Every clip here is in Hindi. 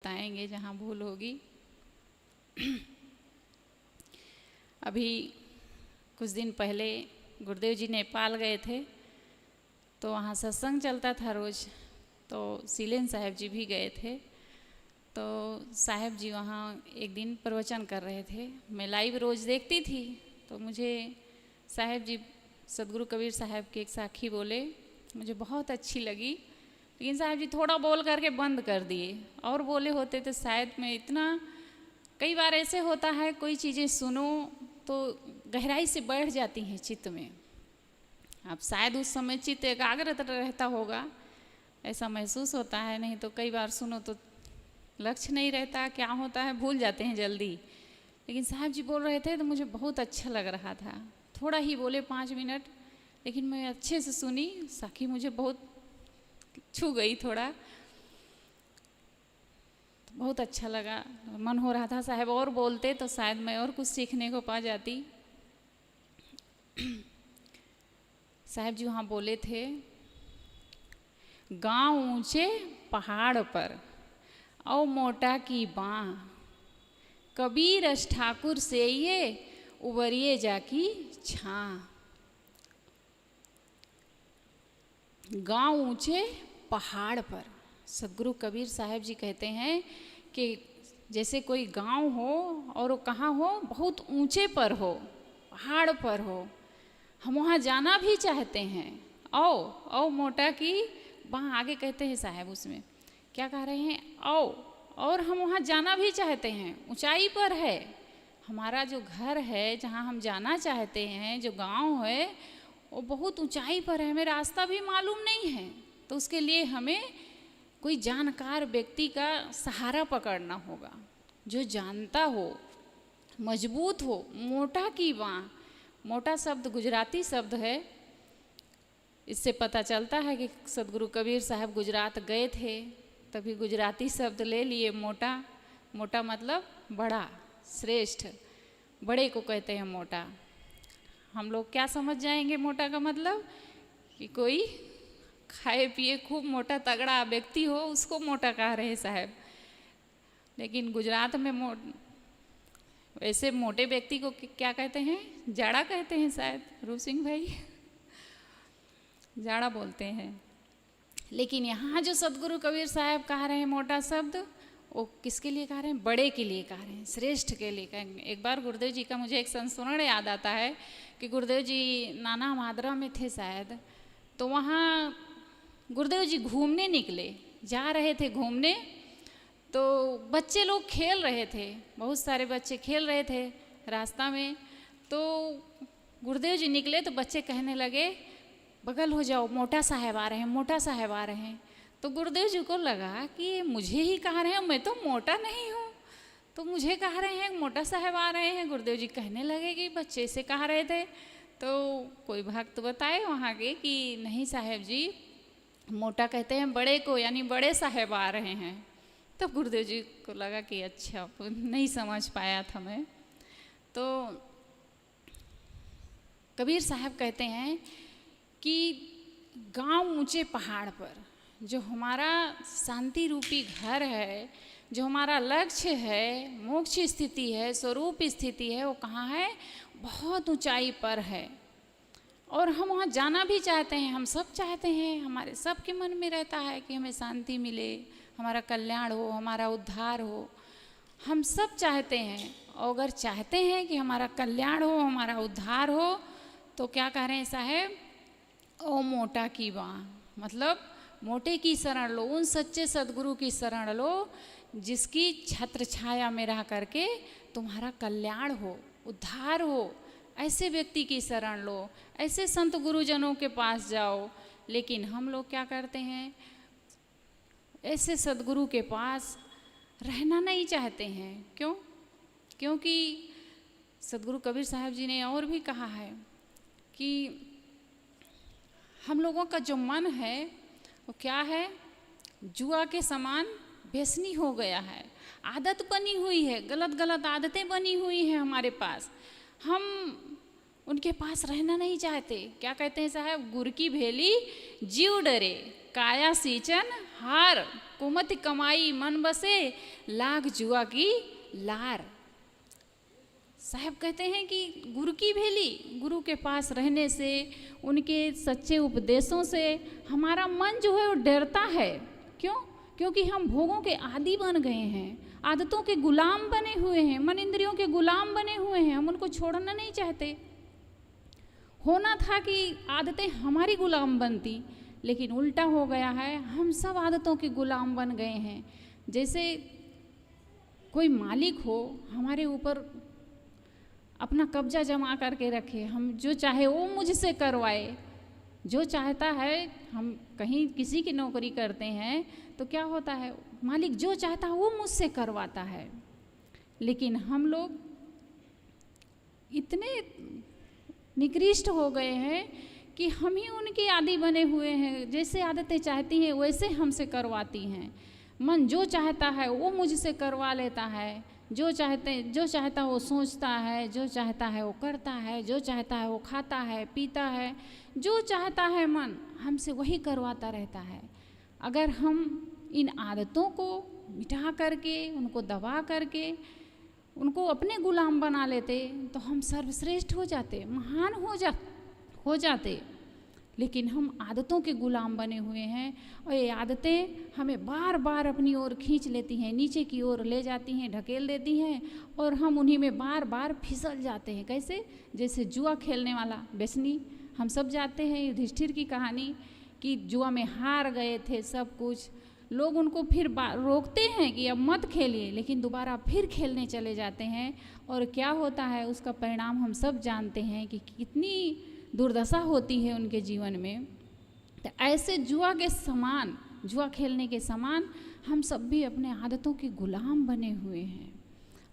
बताएंगे जहाँ भूल होगी। अभी कुछ दिन पहले गुरुदेव जी नेपाल गए थे, तो वहाँ सत्संग चलता था रोज़। तो सीलेन साहब जी भी गए थे। तो साहब जी वहाँ एक दिन प्रवचन कर रहे थे। मैं लाइव रोज़ देखती थी, तो मुझे साहब जी सदगुरु कबीर साहब के एक साखी बोले, मुझे बहुत अच्छी लगी। लेकिन साहब जी थोड़ा बोल करके बंद कर दिए, और बोले होते तो शायद मैं इतना, कई बार ऐसे होता है कोई चीज़ें सुनो तो गहराई से बैठ जाती हैं चित्त में। अब शायद उस समय चित्त एकाग्र रहता होगा, ऐसा महसूस होता है। नहीं तो कई बार सुनो तो लक्ष्य नहीं रहता, क्या होता है भूल जाते हैं जल्दी। लेकिन साहब जी बोल रहे थे तो मुझे बहुत अच्छा लग रहा था। थोड़ा ही बोले 5 मिनट, लेकिन मैं अच्छे से सुनी। साखी मुझे बहुत छू गई, थोड़ा बहुत अच्छा लगा। मन हो रहा था साहब और बोलते तो शायद मैं और कुछ सीखने को पा जाती। साहब जी वहाँ बोले थे, गांव ऊंचे पहाड़ पर औ मोटा की बाँ, कबीर अष्ट ठाकुर से ये उबरिए जाकी छाँ। गांव ऊंचे पहाड़ पर सदगुरु कबीर साहब जी कहते हैं कि जैसे कोई गांव हो और वो कहाँ हो, बहुत ऊंचे पर हो, पहाड़ पर हो, हम वहाँ जाना भी चाहते हैं। औ मोटा की वहाँ आगे कहते हैं साहब, उसमें क्या कह रहे हैं, और हम वहाँ जाना भी चाहते हैं। ऊंचाई पर है हमारा जो घर है, जहाँ हम जाना चाहते हैं, जो गांव है वो बहुत ऊंचाई पर है, हमें रास्ता भी मालूम नहीं है। तो उसके लिए हमें कोई जानकार व्यक्ति का सहारा पकड़ना होगा, जो जानता हो, मजबूत हो। मोटा की बाँ, मोटा शब्द गुजराती शब्द है। इससे पता चलता है कि सदगुरु कबीर साहब गुजरात गए थे, तभी गुजराती शब्द ले लिए मोटा। मोटा मतलब बड़ा, श्रेष्ठ, बड़े को कहते हैं मोटा। हम लोग क्या समझ जाएंगे मोटा का मतलब, कि कोई खाए पिए खूब मोटा तगड़ा व्यक्ति हो, उसको मोटा कह रहे हैं साहब। लेकिन गुजरात में वैसे मोटे व्यक्ति को क्या कहते हैं, जाड़ा कहते हैं शायद, रूप सिंह भाई जाड़ा बोलते हैं। लेकिन यहाँ जो सदगुरु कबीर साहब कह रहे हैं मोटा शब्द, वो किसके लिए कह रहे हैं, बड़े के लिए कह रहे हैं, श्रेष्ठ के लिए कह रहे हैं। एक बार गुरुदेव जी का मुझे एक संस्मरण याद आता है कि गुरुदेव जी नाना मादरा में थे शायद, तो वहाँ गुरुदेव जी घूमने निकले, जा रहे थे घूमने। तो बच्चे लोग खेल रहे थे, बहुत सारे बच्चे खेल रहे थे रास्ता में। तो गुरुदेव जी निकले तो बच्चे कहने लगे, बगल हो जाओ, मोटा साहब आ रहे हैं, मोटा साहब आ रहे हैं। तो गुरुदेव जी को लगा कि मुझे ही कह रहे हैं, मैं तो मोटा नहीं हूँ, तो मुझे कह रहे हैं मोटा साहब आ रहे हैं। गुरुदेव जी कहने लगे कि बच्चे से कह रहे थे। तो कोई भक्त बताए वहाँ के कि नहीं साहब जी, मोटा कहते हैं बड़े को, यानी बड़े साहब आ रहे हैं। तब तो गुरुदेव जी को लगा कि अच्छा, नहीं समझ पाया था मैं। तो कबीर साहब कहते हैं कि गांव ऊंचे पहाड़ पर, जो हमारा शांति रूपी घर है, जो हमारा लक्ष्य है, मोक्ष स्थिति है, स्वरूप स्थिति है, वो कहाँ है, बहुत ऊंचाई पर है। और हम वहाँ जाना भी चाहते हैं, हम सब चाहते हैं, हमारे सब के मन में रहता है कि हमें शांति मिले, हमारा कल्याण हो, हमारा उद्धार हो, हम सब चाहते हैं। और अगर चाहते हैं कि हमारा कल्याण हो, हमारा उद्धार हो, तो क्या कह रहे हैं साहब, ओ मोटा की बाँ, मतलब मोटे की शरण लो, उन सच्चे सदगुरु की शरण लो, जिसकी छत्र छाया में रह करके तुम्हारा कल्याण हो, उद्धार हो। ऐसे व्यक्ति की शरण लो, ऐसे संत गुरुजनों के पास जाओ। लेकिन हम लोग क्या करते हैं, ऐसे सदगुरु के पास रहना नहीं चाहते हैं। क्यों? क्योंकि सदगुरु कबीर साहब जी ने और भी कहा है कि हम लोगों का जो मन है वो क्या है, जुआ के समान व्यसनी हो गया है, आदत बनी हुई है, गलत गलत आदतें बनी हुई हैं हमारे पास। हम उनके पास रहना नहीं चाहते। क्या कहते हैं साहब, गुर की भेली जीव डरे, काया सींचन हार, कुमति कमाई मन बसे, लाग जुआ की लार। साहब कहते हैं कि गुरु की भेली, गुरु के पास रहने से, उनके सच्चे उपदेशों से हमारा मन जो है वो डरता है। क्यों? क्योंकि हम भोगों के आदी बन गए हैं, आदतों के गुलाम बने हुए हैं, मन इंद्रियों के गुलाम बने हुए हैं। हम उनको छोड़ना नहीं चाहते। होना था कि आदतें हमारी गुलाम बनती, लेकिन उल्टा हो गया है, हम सब आदतों के गुलाम बन गए हैं। जैसे कोई मालिक हो, हमारे ऊपर अपना कब्जा जमा करके रखे, हम जो चाहे वो मुझसे करवाए। जो चाहता है, हम कहीं किसी की नौकरी करते हैं तो क्या होता है, मालिक जो चाहता है वो मुझसे करवाता है। लेकिन हम लोग इतने निकृष्ट हो गए हैं कि हम ही उनके आदी बने हुए हैं। जैसे आदतें चाहती हैं वैसे हमसे करवाती हैं। मन जो चाहता है वो मुझसे करवा लेता है। जो चाहता है वो सोचता है, जो चाहता है वो करता है, जो चाहता है वो खाता है, पीता है। जो चाहता है मन हमसे वही करवाता रहता है। अगर हम इन आदतों को मिटा करके, उनको दबा करके, उनको अपने गुलाम बना लेते तो हम सर्वश्रेष्ठ हो जाते, महान हो जाते। लेकिन हम आदतों के गुलाम बने हुए हैं और ये आदतें हमें बार बार अपनी ओर खींच लेती हैं, नीचे की ओर ले जाती हैं, ढकेल देती हैं और हम उन्हीं में बार बार फिसल जाते हैं। कैसे? जैसे जुआ खेलने वाला बेचनी। हम सब जानते हैं युधिष्ठिर की कहानी कि जुआ में हार गए थे सब कुछ। लोग उनको फिर रोकते हैं कि अब मत खेलिए, लेकिन दोबारा फिर खेलने चले जाते हैं और क्या होता है उसका परिणाम हम सब जानते हैं कि कितनी दुर्दशा होती है उनके जीवन में। तो ऐसे जुआ खेलने के समान हम सब भी अपने आदतों के गुलाम बने हुए हैं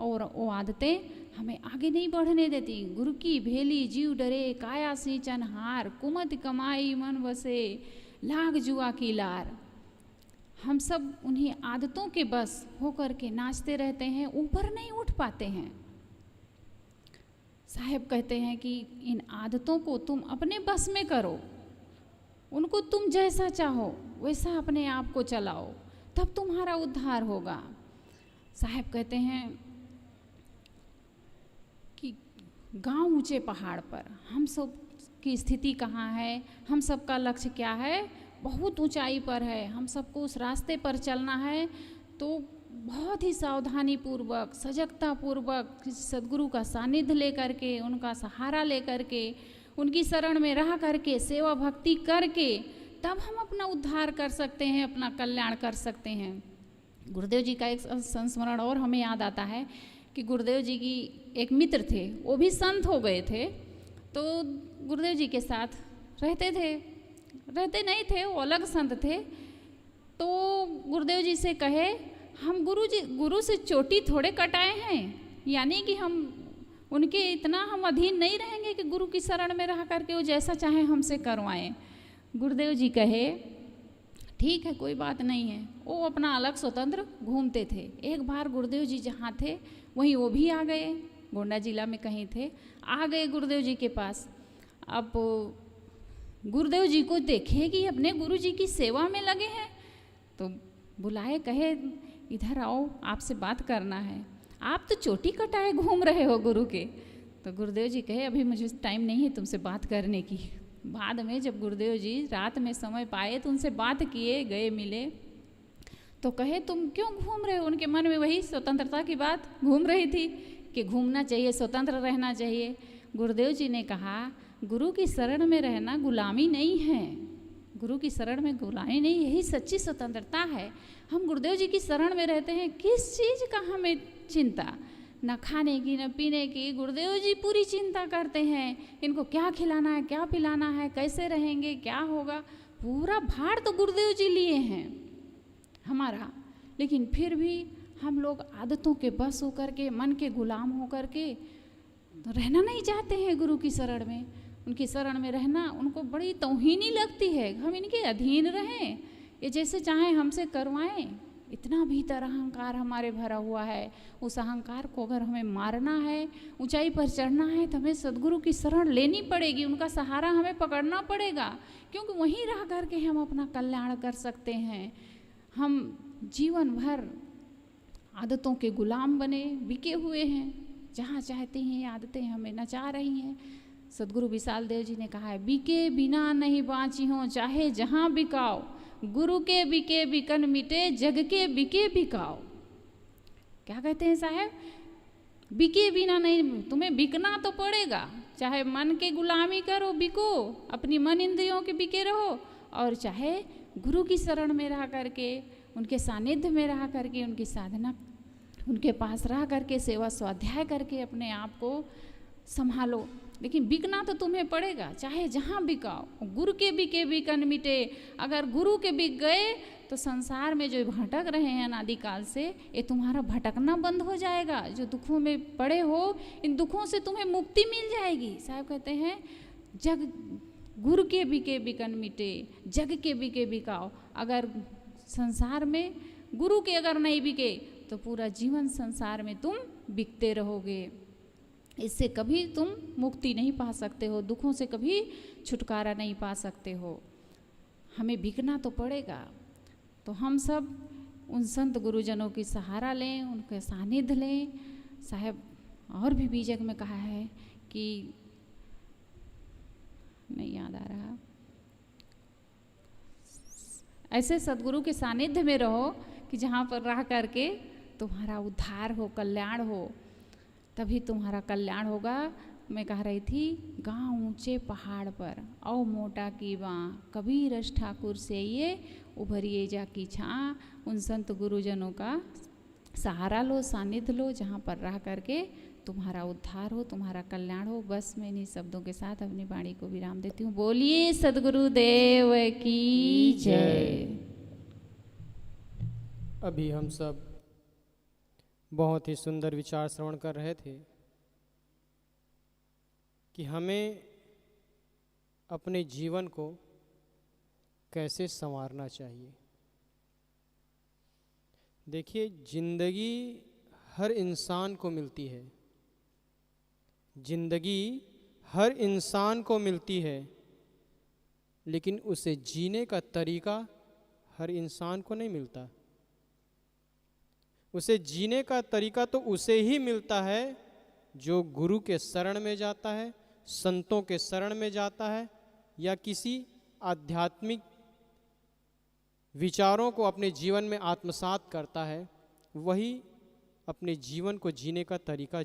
और वो आदतें हमें आगे नहीं बढ़ने देती। गुरु की भेली जीव डरे, काया सींचन हार, कुमति कमाई मन बसे, लाग जुआ की लार। हम सब उन्हीं आदतों के बस होकर के नाचते रहते हैं, ऊपर नहीं उठ पाते हैं। साहब कहते हैं कि इन आदतों को तुम अपने बस में करो, उनको तुम जैसा चाहो वैसा अपने आप को चलाओ, तब तुम्हारा उद्धार होगा। साहब कहते हैं कि गांव ऊंचे पहाड़ पर, हम सब की स्थिति कहाँ है, हम सब का लक्ष्य क्या है, बहुत ऊंचाई पर है। हम सबको उस रास्ते पर चलना है तो बहुत ही सावधानी पूर्वक, सजगता पूर्वक सदगुरु का सानिध्य लेकर के, उनका सहारा लेकर के, उनकी शरण में रह करके, सेवा भक्ति करके तब हम अपना उद्धार कर सकते हैं, अपना कल्याण कर सकते हैं। गुरुदेव जी का एक संस्मरण और हमें याद आता है कि गुरुदेव जी की एक मित्र थे, वो भी संत हो गए थे। तो गुरुदेव जी के साथ रहते नहीं थे, वो अलग संत थे। तो गुरुदेव जी से कहे, हम गुरु से चोटी थोड़े कटाए हैं, यानी कि हम उनके इतना हम अधीन नहीं रहेंगे कि गुरु की शरण में रह करके वो जैसा चाहे हमसे करवाएं। गुरुदेव जी कहे ठीक है, कोई बात नहीं है। वो अपना अलग स्वतंत्र घूमते थे। एक बार गुरुदेव जी जहाँ थे वहीं वो भी आ गए, गोंडा जिला में कहीं थे, आ गए गुरुदेव जी के पास। अब गुरुदेव जी को देखे कि अपने गुरु जी की सेवा में लगे हैं तो बुलाए, कहे इधर आओ, आपसे बात करना है। आप तो चोटी कटाए घूम रहे हो गुरु के। तो गुरुदेव जी कहे अभी मुझे टाइम नहीं है तुमसे बात करने की। बाद में जब गुरुदेव जी रात में समय पाए तो उनसे बात किए, गए मिले तो कहे तुम क्यों घूम रहे हो। उनके मन में वही स्वतंत्रता की बात घूम रही थी कि घूमना चाहिए, स्वतंत्र रहना चाहिए। गुरुदेव जी ने कहा गुरु की शरण में रहना गुलामी नहीं है, गुरु की शरण में गुलामी नहीं, यही सच्ची स्वतंत्रता है। हम गुरुदेव जी की शरण में रहते हैं, किस चीज़ का हमें चिंता, न खाने की न पीने की। गुरुदेव जी पूरी चिंता करते हैं, इनको क्या खिलाना है, क्या पिलाना है, कैसे रहेंगे, क्या होगा, पूरा भार तो गुरुदेव जी लिए हैं हमारा। लेकिन फिर भी हम लोग आदतों के बस होकर के, मन के गुलाम होकर के रहना नहीं चाहते हैं गुरु की शरण में। उनकी शरण में रहना उनको बड़ी तौहीनी लगती है। हम इनके अधीन रहें, ये जैसे चाहें हमसे करवाएं, इतना भीतर अहंकार हमारे भरा हुआ है। उस अहंकार को अगर हमें मारना है, ऊंचाई पर चढ़ना है, तो हमें सदगुरु की शरण लेनी पड़ेगी, उनका सहारा हमें पकड़ना पड़ेगा, क्योंकि वहीं रह करके हम अपना कल्याण कर सकते हैं। हम जीवन भर आदतों के गुलाम बने बिके हुए हैं, जहाँ चाहते हैं ये आदतें हमें नचा रही हैं। सदगुरु विशाल देव जी ने कहा है, बिके बिना नहीं बाँची हो, चाहे जहाँ बिकाओ, गुरु के बिके बिकन मिटे, जग के बिके बिकाओ। क्या कहते हैं साहब? बिके बिना नहीं, तुम्हें बिकना तो पड़ेगा, चाहे मन के गुलामी करो, बिको, अपनी मन इंद्रियों के बिके रहो, और चाहे गुरु की शरण में रह करके, उनके सानिध्य में रह करके, उनकी साधना, उनके पास रह करके, सेवा स्वाध्याय करके अपने आप को संभालो। लेकिन बिकना तो तुम्हें पड़ेगा, चाहे जहाँ बिकाओ। गुरु के बिके बिकन मिटे। अगर गुरु के बिक गए तो संसार में जो भटक रहे हैं अनादिकाल से, ये तुम्हारा भटकना बंद हो जाएगा। जो दुखों में पड़े हो, इन दुखों से तुम्हें मुक्ति मिल जाएगी। साहब कहते हैं, जग गुरु के बिके बिकन मिटे, जग के बिके बिकाओ। अगर संसार में गुरु के अगर नहीं बिके तो पूरा जीवन संसार में तुम बिकते रहोगे। इससे कभी तुम मुक्ति नहीं पा सकते हो, दुखों से कभी छुटकारा नहीं पा सकते हो। हमें बिकना तो पड़ेगा। तो हम सब उन संत गुरुजनों की सहारा लें, उनके सानिध्य लें। साहब और भी बीजक में कहा है कि, नहीं याद आ रहा, ऐसे सदगुरु के सानिध्य में रहो कि जहाँ पर रह करके तुम्हारा उद्धार हो, कल्याण हो, तभी तुम्हारा कल्याण होगा। मैं कह रही थी, गाँव ऊंचे पहाड़ पर औ मोटा की बाँ, कबीर रस ठाकुर से ये उभरिए जा की छाँ। उन संत गुरुजनों का सहारा लो, सानिध्य लो, जहाँ पर रह करके तुम्हारा उद्धार हो, तुम्हारा कल्याण हो। बस मैं इन्हीं शब्दों के साथ अपनी वाणी को विराम देती हूँ। बोलिए सद्गुरुदेव की जय। अभी हम सब बहुत ही सुंदर विचार श्रवण कर रहे थे कि हमें अपने जीवन को कैसे संवारना चाहिए। देखिए, जिंदगी हर इंसान को मिलती है, जिंदगी हर इंसान को मिलती है, लेकिन उसे जीने का तरीका हर इंसान को नहीं मिलता। उसे जीने का तरीका तो उसे ही मिलता है जो गुरु के शरण में जाता है, संतों के शरण में जाता है, या किसी आध्यात्मिक विचारों को अपने जीवन में आत्मसात करता है। वही अपने जीवन को जीने का तरीका